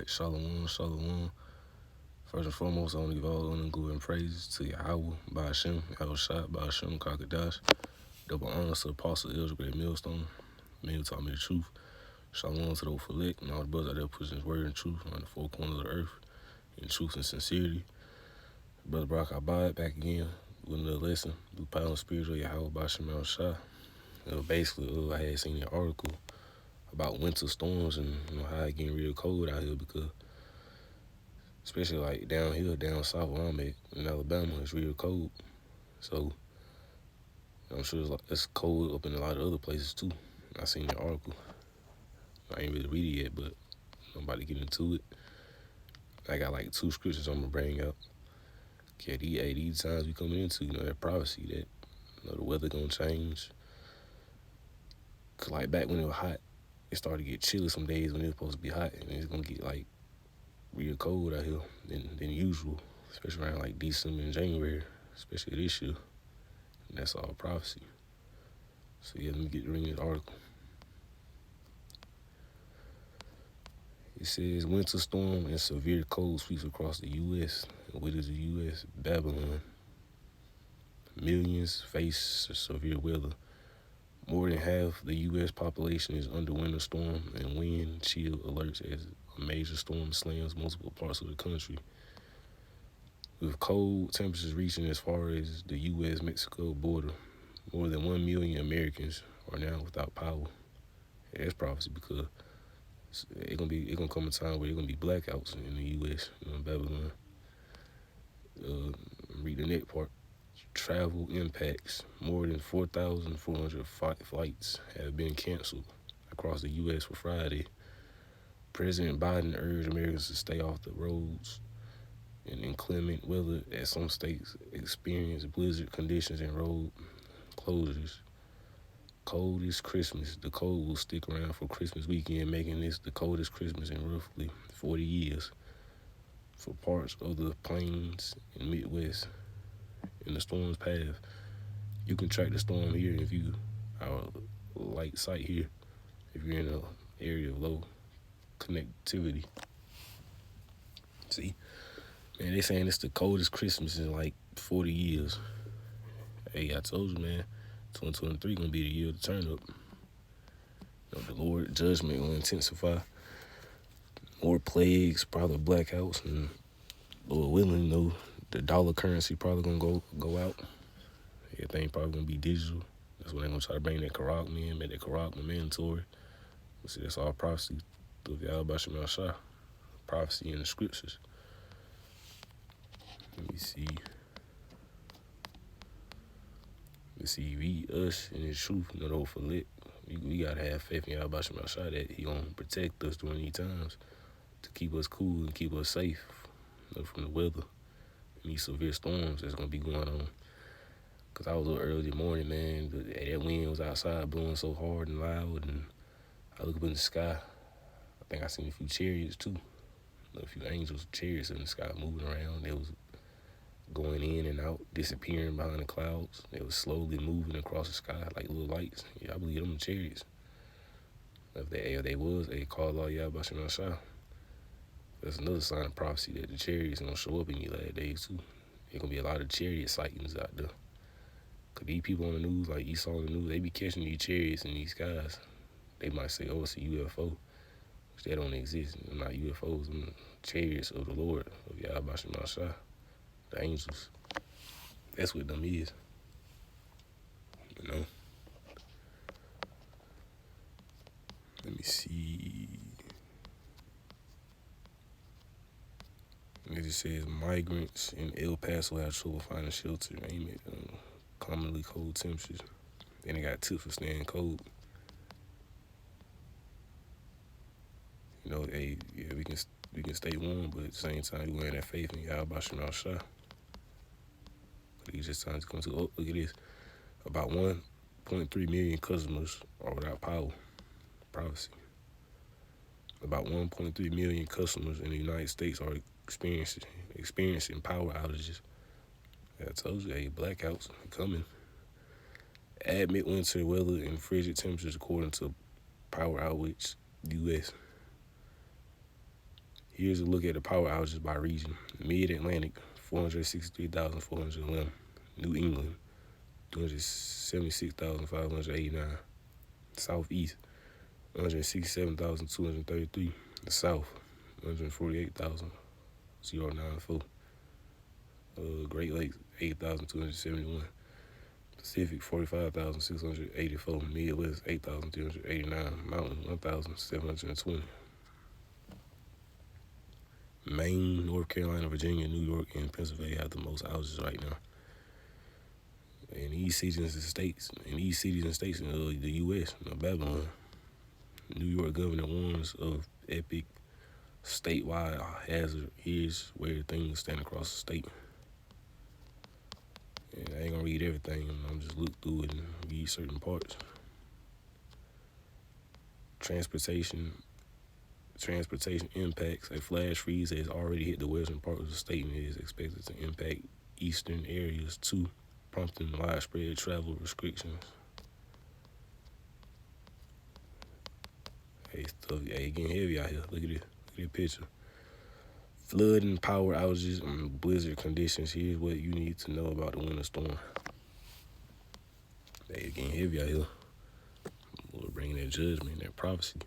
Shabbat, Shalom, Shalom. First and foremost, I want to give all honor and glory and praises to Yahweh, Ba'ashem, Yahushua, Ba'ashem, Kakadash. Double honors to the Apostle Israel, Great Millstone. Man who taught me the truth. Shalom to the Ophalik and all the brothers out there pushing his word and truth on the four corners of the earth in truth and sincerity. Brother Brock Abad back again with another lesson. Through power and spiritual Yahweh, Ba'ashem, Yahushua. Basically, I had seen an article about winter storms and how it getting real cold out here because especially like down here, down south where I'm at in Alabama, it's real cold. So I'm sure it's cold up in a lot of other places too. I seen the article. I ain't really read it yet, but I'm about to get into it. I got like 2 scriptures I'm gonna bring up. Okay, these times we coming into, that prophecy that the weather gonna change. Cause like back when it was hot, it started to get chilly some days when it was supposed to be hot, and it's gonna get like real cold out here than usual, especially around like December and January, especially this year. And that's all prophecy. So yeah, let me get to reading this article. It says, winter storm and severe cold sweeps across the U.S. And what is the U.S.? Babylon. Millions face severe weather. More than half the U.S. population is under winter storm and wind chill alerts as a major storm slams multiple parts of the country. With cold temperatures reaching as far as the U.S.-Mexico border, more than 1 million Americans are now without power. Yeah, that's prophecy because it's gonna come a time where it's gonna be blackouts in the U.S. In Babylon. Read the next part. Travel impacts. More than 4,400 flights have been canceled across the U.S. for Friday. President Biden urged Americans to stay off the roads in inclement weather as some states experience blizzard conditions and road closures. Cold is Christmas. The cold will stick around for Christmas weekend, making this the coldest Christmas in roughly 40 years. For parts of the plains and Midwest in the storm's path, you can track the storm here if you are light sight here, if you're in an area of low connectivity. See, man, they saying it's the coldest Christmas in like 40 years. Hey, I told you, man, 2023 gonna be the year of the turn up. The Lord judgment gonna intensify. More plagues, probably blackouts, and Lord willing, the dollar currency probably gonna go out. Everything probably gonna be digital. That's when they gonna try to bring that Karak in, make that Karak mandatory. See, that's all prophecy through the Al-Bashim al-Shah. Prophecy in the scriptures. Let me see. Read us in his truth, though, for lit. We gotta have faith in Al-Bashim al-Shah that he gonna protect us during these times to keep us cool and keep us safe from the weather and these severe storms that's gonna be going on. Cause I was up early in the morning, man. That wind was outside blowing so hard and loud, and I look up in the sky. I think I seen a few chariots too. A few angels, chariots in the sky moving around. They was going in and out, disappearing behind the clouds. They was slowly moving across the sky like little lights. Yeah, I believe them chariots. If they called all Yahbashim al-Shah. That's another sign of prophecy that the chariots gonna show up in these last days too. There's gonna be a lot of chariot sightings out there. Cause these people on the news, like you saw on the news, they be catching these chariots in these skies. They might say, oh, it's a UFO. Which they don't exist. They're not UFOs. They're chariots of the Lord, of Yahbashim al-Shah. The angels. That's what them is. Let me see. It just says migrants in El Paso have trouble finding shelter aimed at commonly cold temperatures. Then they got tips for staying cold. We can stay warm, but at the same time, we wearing that faith in Yahbashim al-Shah. These just times come to, look at this. About 1.3 million customers are without power. Prophecy. About 1.3 million customers in the United States are experiencing power outages. I told you, blackouts coming. Add midwinter weather and frigid temperatures according to Power Outage US. Here's a look at the power outages by region. Mid-Atlantic, 463,411. New England, 276,589. Southeast, 167,233. The South, 148,094. Great Lakes, 8,271. Pacific, 45,684. Midwest, 8,389. Mountain, 1,720. Maine, North Carolina, Virginia, New York, and Pennsylvania have the most outages right now. In these cities and states, in the U.S., Babylon, New York governor warns of epic statewide hazard. Here's where things stand across the state. And I ain't gonna read everything. I'm just look through it and read certain parts. Transportation impacts. A flash freeze has already hit the western part of the state and is expected to impact eastern areas too, prompting widespread travel restrictions. Hey, getting heavy out here. Look at this picture. Flood and power outages and blizzard conditions. Here's what you need to know about the winter storm. Hey, getting heavy out here. Lord bringing that judgment, that prophecy.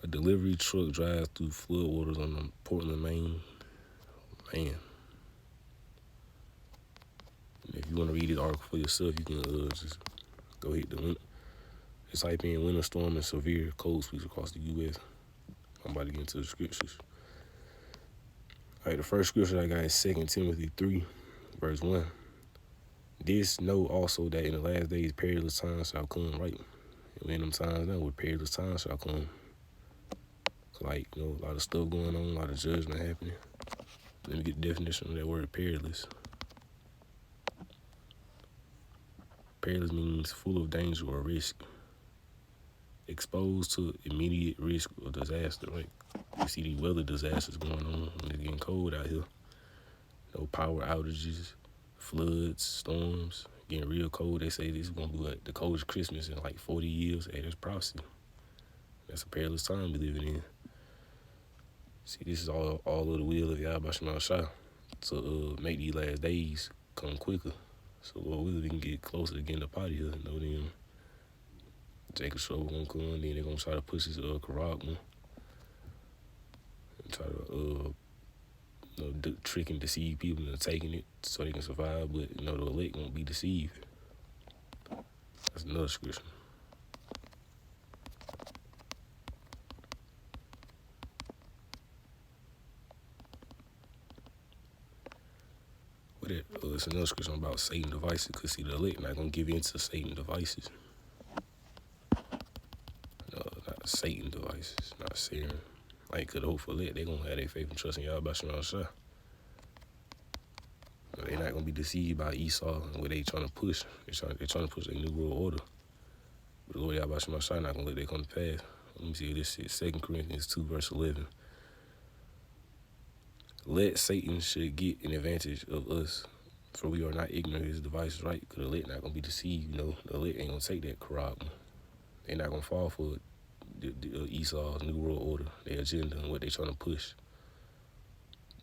A delivery truck drives through floodwaters on the Portland, Maine. Man. If you want to read this article for yourself, you can just go hit the link. Just type in winter storm and severe cold sweeps across the U.S. I'm about to get into the scriptures. All right, the first scripture I got is 2 Timothy 3, verse 1. This know also that in the last days perilous times shall come, right? And in them times now, where perilous times shall come. Like, a lot of stuff going on, a lot of judgment happening. Let me get the definition of that word perilous. Perilous means full of danger or risk. Exposed to immediate risk or disaster, right? You see these weather disasters going on when it's getting cold out here. Power outages, floods, storms, getting real cold. They say this is going to be like the coldest Christmas in like 40 years. Hey, that's prophecy. That's a perilous time we living in. See, this is all of the will of Yahweh Shema Shah to make these last days come quicker. So Lord willing, we can get closer to getting up out of here. Then Jacob Show gonna come, then they're gonna try to push his Karak one. And try to trick and deceive people into taking it so they can survive, but the elect won't be deceived. That's another scripture. It's another scripture about Satan devices, because see, the elect not gonna give in to Satan devices. Not Satan devices, not Satan. Like, the hopeful elect, they gonna have their faith and trust in Yahweh Shema Shah. They're not gonna be deceived by Esau and what they trying to push. They're trying to push their new world order. But the Lord Yahweh Shema Shah not gonna let that come to pass. Let me see what this is. 2 Corinthians 2, verse 11. Let Satan should get an advantage of us, for we are not ignorant of his devices, right? Because the elect not going to be deceived, The elect ain't going to take that Karak. They're not going to fall for Esau's New World Order, their agenda, and what they trying to push.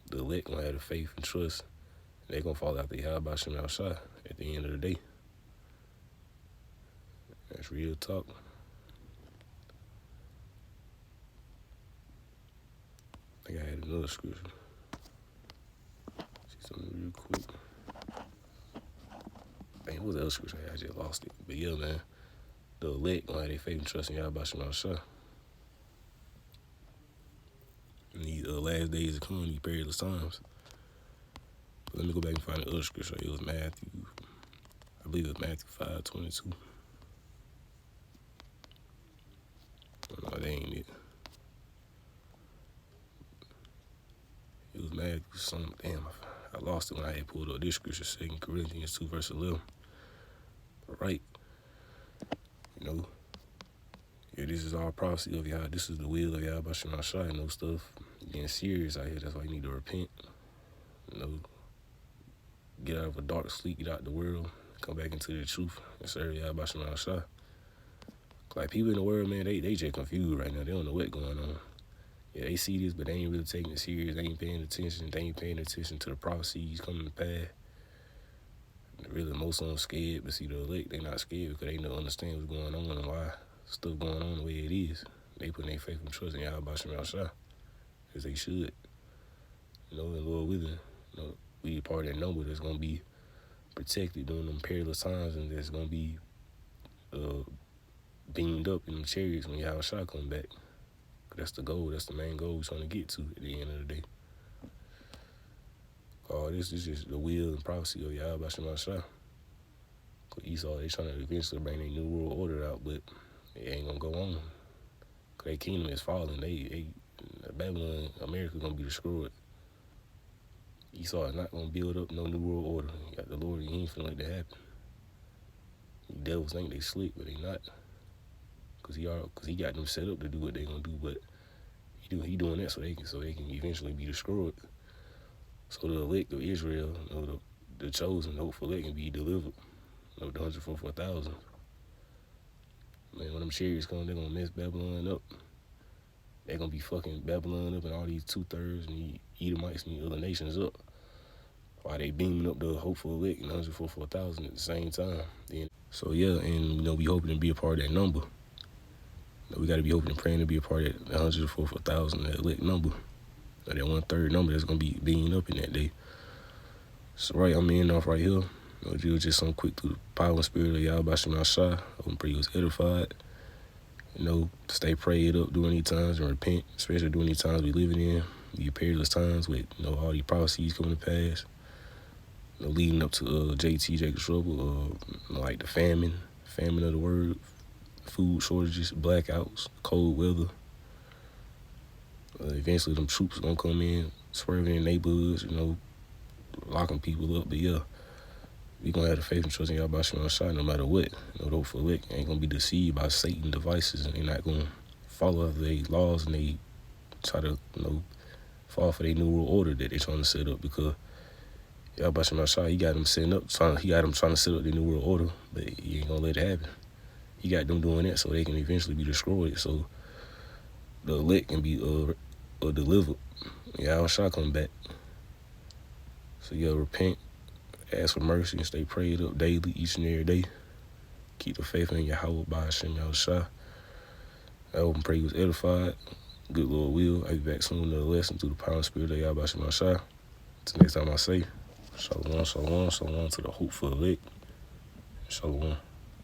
The elect going to have the faith and trust. They're going to fall after Yahweh Shema Shah at the end of the day. That's real talk. I think I had another scripture. See something real quick. Man, what was the other scripture? I just lost it. But yeah, man, the elect gonna have their faith and trust in Yahweh Shema Shah. And these last days are coming, these perilous times. But let me go back and find the other scripture. It was Matthew, I believe it was Matthew 5:22. No, that ain't it. It was Matthew something. Damn, I lost it when I had pulled up this scripture, 2 Corinthians 2, verse 11. Right. Yeah, this is our prophecy of Yahweh. This is the will of Yahweh Shema Shah. Stuff getting serious out here. That's why you need to repent. Get out of a dark sleep, get out the world, come back into the truth, and serve Yahweh Shema Shah. Like, people in the world, man, they just confused right now. They don't know what's going on. Yeah, they see this, but they ain't really taking it serious. They ain't paying attention. They ain't paying attention to the prophecies coming to pass. Really, most of them scared, but see, the elect, they not scared because they don't understand what's going on and why stuff going on the way it is. They put their faith and trust in Yahweh Shem Yahshua, as they should. And Lord willing, we part of that number that's going to be protected during them perilous times, and that's going to be beamed up in them chariots when Yahweh come back. That's the goal. That's the main goal we're trying to get to at the end of the day. All this is just the will and prophecy of Yahweh Shem Yahshua. Esau, they trying to eventually bring their new world order out, but it ain't gonna go on. Cause their kingdom is falling. Babylon, America gonna be destroyed. Esau is not gonna build up no new world order. You got the Lord, he ain't finna let that happen. The devils think they slick, but they not. Cause he got them set up to do what they gonna do, but he doing that so they can eventually be destroyed. So the elect of Israel, the chosen, the hopeful elect can be delivered. The 144,000. Man, when them chariots come, they're gonna mess Babylon up. They're gonna be fucking Babylon up and all these 2/3 and the Edomites and the other nations up. While they beaming up the hopeful elect and 144,000 at the same time. So yeah, and we hoping to be a part of that number. We gotta be hoping and praying to be a part of that 144,000, that elect number. That 1/3 number that's gonna be beamed up in that day. So right, I'm ending off right here. Just some quick through the power and spirit of Yahweh Shem Yahshua. I'm pretty was edified. Stay prayed up during these times and repent, especially during these times we living in. These perilous times with all these prophecies coming to pass. Leading up to JT Jacob Trouble, like the famine of the word, food shortages, blackouts, cold weather. Eventually them troops gonna come in, swerving in neighborhoods, locking people up. But yeah, we gonna have the faith and trust in Yahweh Shem Yahshua no matter what. The hopeful elect ain't gonna be deceived by Satan devices, and they not gonna follow their laws, and they try to fall for their new world order that they trying to set up, because Yahweh Shem Yahshua, he got them trying to set up the new world order, but he ain't gonna let it happen. He got them doing that so they can eventually be destroyed, so the elect can be delivered. Yahweh Shah come back. So yeah, repent, ask for mercy, and stay prayed up daily, each and every day. Keep the faith in Yahweh by Hashem Yahushua. I hope and pray you was edified. Good Lord will. I'll be back soon with another lesson through the power and spirit of Yahweh Hashem Yahushua. Until next time I say, Shalom, shalom, shalom to the hopeful elect. Shalom.